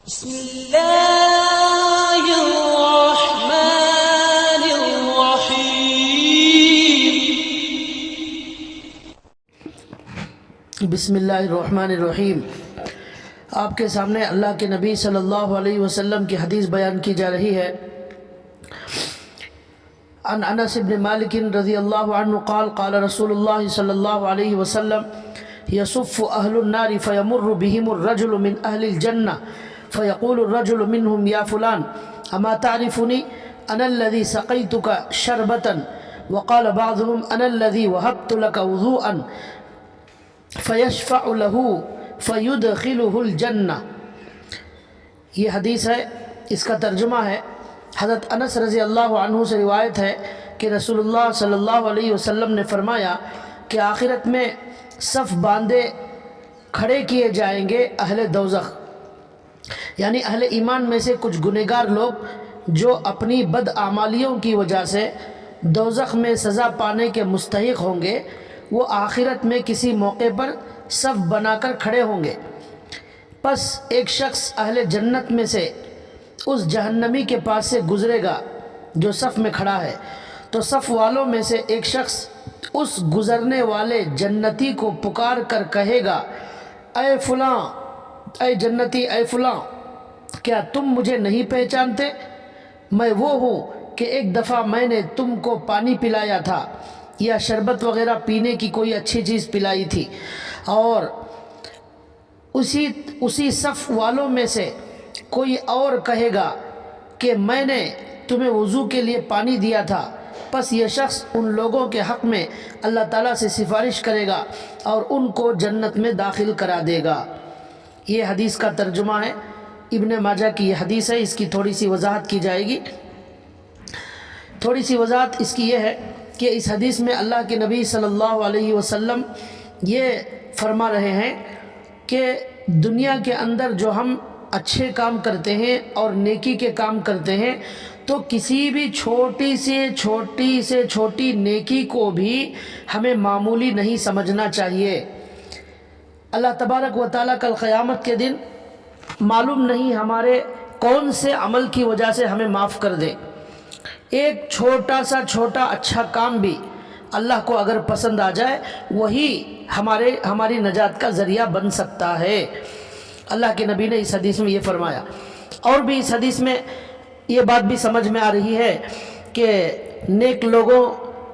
بسم الله الرحمن الرحيم بسم اللہ الرحمن الرحیم۔ آپ کے سامنے اللہ کے نبی صلی اللہ علیہ وسلم کی حدیث بیان کی جا رہی ہے۔ عن انس بن مالک رضی اللہ عنہ قال قال رسول اللہ صلی اللہ علیہ وسلم یصف اہل النار فیمر بهم الرجل من اہل الجنہ فیقول الرجل منهم یا فلان اما تعرفنی انا الذي سقیتک شربتا وقال بعضهم انا الذي وهبت لك وضوءا فیشفع له فیدخلہ الجنہ۔ یہ حدیث ہے، اس کا ترجمہ ہے، حضرت انس رضی اللہ عنہ سے روایت ہے کہ رسول اللہ صلی اللہ علیہ وسلم نے فرمایا کہ آخرت میں صف باندھے کھڑے کیے جائیں گے اہل دوزخ، یعنی اہل ایمان میں سے کچھ گنہگار لوگ جو اپنی بدعمالیوں کی وجہ سے دوزخ میں سزا پانے کے مستحق ہوں گے، وہ آخرت میں کسی موقع پر صف بنا کر کھڑے ہوں گے۔ پس ایک شخص اہل جنت میں سے اس جہنمی کے پاس سے گزرے گا جو صف میں کھڑا ہے، تو صف والوں میں سے ایک شخص اس گزرنے والے جنتی کو پکار کر کہے گا، اے فلاں، اے جنتی، اے فلاں، کیا تم مجھے نہیں پہچانتے؟ میں وہ ہوں کہ ایک دفعہ میں نے تم کو پانی پلایا تھا یا شربت وغیرہ پینے کی کوئی اچھی چیز پلائی تھی، اور اسی صف والوں میں سے کوئی اور کہے گا کہ میں نے تمہیں وضو کے لیے پانی دیا تھا۔ پس یہ شخص ان لوگوں کے حق میں اللہ تعالیٰ سے سفارش کرے گا اور ان کو جنت میں داخل کرا دے گا۔ یہ حدیث کا ترجمہ ہے، ابن ماجہ کی یہ حدیث ہے۔ اس کی تھوڑی سی وضاحت کی جائے گی۔ تھوڑی سی وضاحت اس کی یہ ہے کہ اس حدیث میں اللہ کے نبی صلی اللہ علیہ وسلم یہ فرما رہے ہیں کہ دنیا کے اندر جو ہم اچھے کام کرتے ہیں اور نیکی کے کام کرتے ہیں، تو کسی بھی چھوٹی سے چھوٹی نیکی کو بھی ہمیں معمولی نہیں سمجھنا چاہیے۔ اللہ تبارک و تعالیٰ کل قیامت کے دن معلوم نہیں ہمارے کون سے عمل کی وجہ سے ہمیں معاف کر دے۔ ایک چھوٹا اچھا کام بھی اللہ کو اگر پسند آ جائے، وہی ہماری نجات کا ذریعہ بن سکتا ہے۔ اللہ کے نبی نے اس حدیث میں یہ فرمایا، اور بھی اس حدیث میں یہ بات بھی سمجھ میں آ رہی ہے کہ نیک لوگوں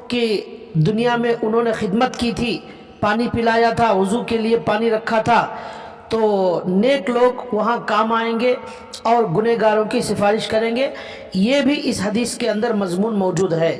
کی دنیا میں انہوں نے خدمت کی تھی، پانی پلایا تھا، وضو کے لیے پانی رکھا تھا، تو نیک لوگ وہاں کام آئیں گے اور گنہگاروں کی سفارش کریں گے۔ یہ بھی اس حدیث کے اندر مضمون موجود ہے۔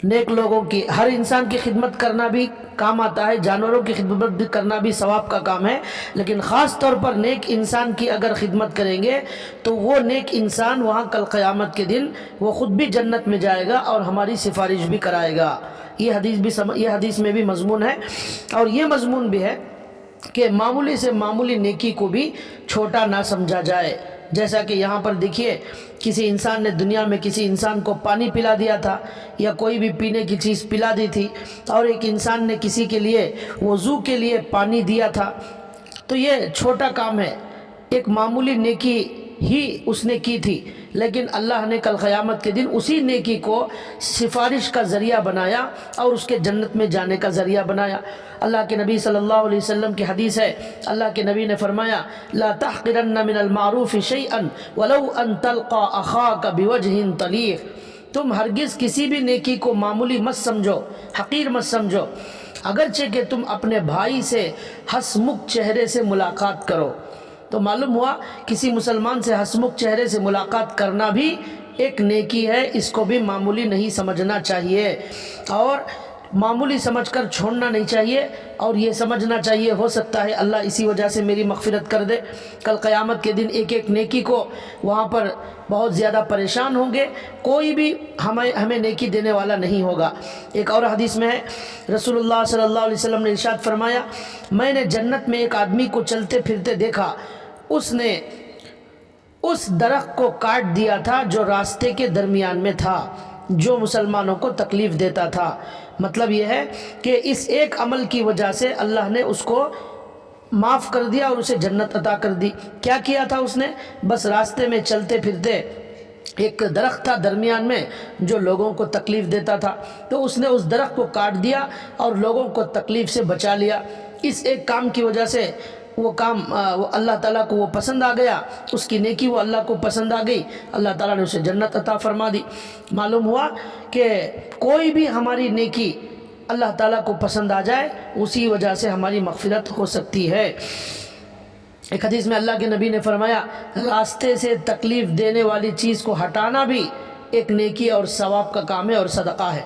نیک لوگوں کی، ہر انسان کی خدمت کرنا بھی کام آتا ہے، جانوروں کی خدمت بھی کرنا بھی ثواب کا کام ہے، لیکن خاص طور پر نیک انسان کی اگر خدمت کریں گے تو وہ نیک انسان وہاں کل قیامت کے دن وہ خود بھی جنت میں جائے گا اور ہماری سفارش بھی کرائے گا۔ یہ حدیث میں بھی مضمون ہے، اور یہ مضمون بھی ہے کہ معمولی سے معمولی نیکی کو بھی چھوٹا نہ سمجھا جائے۔ جیسا کہ یہاں پر دیکھیے، کسی انسان نے دنیا میں کسی انسان کو پانی پلا دیا تھا یا کوئی بھی پینے کی چیز پلا دی تھی، اور ایک انسان نے کسی کے لیے وضو کے لیے پانی دیا تھا، تو یہ چھوٹا کام ہے، ایک معمولی نیکی ہی اس نے کی تھی، لیکن اللہ نے کل قیامت کے دن اسی نیکی کو سفارش کا ذریعہ بنایا اور اس کے جنت میں جانے کا ذریعہ بنایا۔ اللہ کے نبی صلی اللہ علیہ وسلم کی حدیث ہے، اللہ کے نبی نے فرمایا، لا تحقرن من المعروف شیئا ولو ان تلقى اخاک بوجہ طلیق۔ تم ہرگز کسی بھی نیکی کو معمولی مت سمجھو، حقیر مت سمجھو، اگرچہ کہ تم اپنے بھائی سے ہنسمکھ چہرے سے ملاقات کرو۔ تو معلوم ہوا کسی مسلمان سے ہنسمکھ چہرے سے ملاقات کرنا بھی ایک نیکی ہے، اس کو بھی معمولی نہیں سمجھنا چاہیے، اور معمولی سمجھ کر چھوڑنا نہیں چاہیے، اور یہ سمجھنا چاہیے ہو سکتا ہے اللہ اسی وجہ سے میری مغفرت کر دے۔ کل قیامت کے دن ایک نیکی کو وہاں پر بہت زیادہ پریشان ہوں گے، کوئی بھی ہمیں نیکی دینے والا نہیں ہوگا۔ ایک اور حدیث میں ہے، رسول اللہ صلی اللہ علیہ وسلم نے ارشاد فرمایا، میں نے جنت میں ایک آدمی کو چلتے پھرتے دیکھا، اس نے اس درخت کو کاٹ دیا تھا جو راستے کے درمیان میں تھا، جو مسلمانوں کو تکلیف دیتا تھا۔ مطلب یہ ہے کہ اس ایک عمل کی وجہ سے اللہ نے اس کو معاف کر دیا اور اسے جنت عطا کر دی۔ کیا کیا تھا اس نے؟ بس راستے میں چلتے پھرتے ایک درخت تھا درمیان میں جو لوگوں کو تکلیف دیتا تھا، تو اس نے اس درخت کو کاٹ دیا اور لوگوں کو تکلیف سے بچا لیا۔ اس ایک کام کی وجہ سے وہ کام وہ اللہ تعالیٰ کو وہ پسند آ گیا، اس کی نیکی وہ اللہ کو پسند آ گئی، اللہ تعالیٰ نے اسے جنت عطا فرما دی۔ معلوم ہوا کہ کوئی بھی ہماری نیکی اللہ تعالیٰ کو پسند آ جائے اسی وجہ سے ہماری مغفرت ہو سکتی ہے۔ ایک حدیث میں اللہ کے نبی نے فرمایا راستے سے تکلیف دینے والی چیز کو ہٹانا بھی ایک نیکی اور ثواب کا کام ہے اور صدقہ ہے۔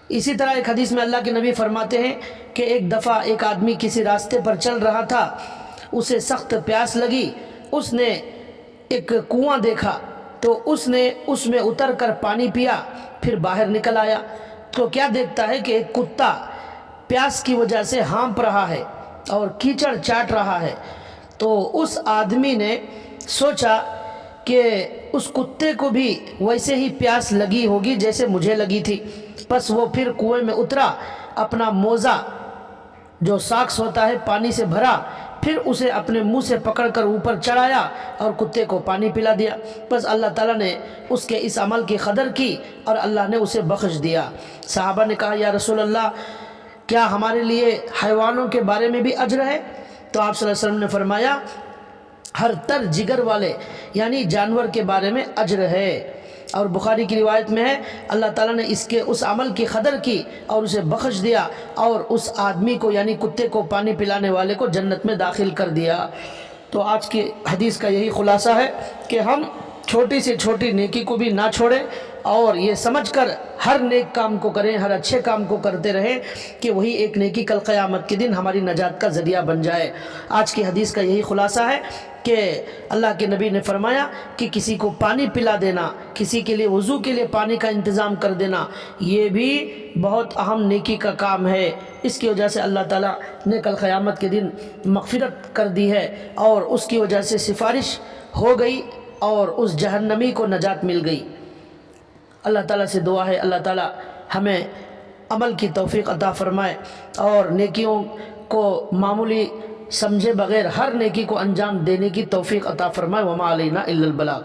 اسی طرح ایک حدیث میں اللہ کے نبی فرماتے ہیں کہ ایک دفعہ ایک آدمی کسی راستے پر چل رہا تھا، اسے سخت پیاس لگی، اس نے ایک کنواں دیکھا تو اس نے اس میں اتر کر پانی پیا، پھر باہر نکل آیا تو کیا دیکھتا ہے کہ ایک کتا پیاس کی وجہ سے ہانپ رہا ہے اور کیچڑ چاٹ رہا ہے۔ تو اس آدمی نے سوچا کہ اس کتے کو بھی ویسے ہی پیاس لگی ہوگی جیسے مجھے لگی تھی، بس وہ پھر کنویں میں اترا، اپنا موزہ جو ساکس ہوتا ہے پانی سے بھرا، پھر اسے اپنے منہ سے پکڑ کر اوپر چڑھایا اور کتے کو پانی پلا دیا۔ بس اللہ تعالیٰ نے اس کے اس عمل کی قدر کی اور اللہ نے اسے بخش دیا۔ صحابہ نے کہا یا رسول اللہ کیا ہمارے لیے حیوانوں کے بارے میں بھی اجر ہے؟ تو آپ صلی اللہ علیہ وسلم نے فرمایا ہر تر جگر والے یعنی جانور کے بارے میں اجر ہے۔ اور بخاری کی روایت میں ہے اللہ تعالیٰ نے اس عمل کی قدر کی اور اسے بخش دیا اور اس آدمی کو یعنی کتے کو پانی پلانے والے کو جنت میں داخل کر دیا۔ تو آج کی حدیث کا یہی خلاصہ ہے کہ ہم چھوٹی سے چھوٹی نیکی کو بھی نہ چھوڑیں اور یہ سمجھ کر ہر نیک کام کو کریں، ہر اچھے کام کو کرتے رہیں کہ وہی ایک نیکی کل قیامت کے دن ہماری نجات کا ذریعہ بن جائے۔ آج کی حدیث کا یہی خلاصہ ہے کہ اللہ کے نبی نے فرمایا کہ کسی کو پانی پلا دینا، کسی کے لیے وضو کے لیے پانی کا انتظام کر دینا، یہ بھی بہت اہم نیکی کا کام ہے۔ اس کی وجہ سے اللہ تعالیٰ نے کل قیامت کے دن مغفرت کر دی ہے اور اس کی وجہ سے سفارش ہو گئی اور اس جہنمی کو نجات مل گئی۔ اللہ تعالیٰ سے دعا ہے اللہ تعالیٰ ہمیں عمل کی توفیق عطا فرمائے اور نیکیوں کو معمولی سمجھے بغیر ہر نیکی کو انجام دینے کی توفیق عطا فرمائے۔ وما علینا الا البلاغ۔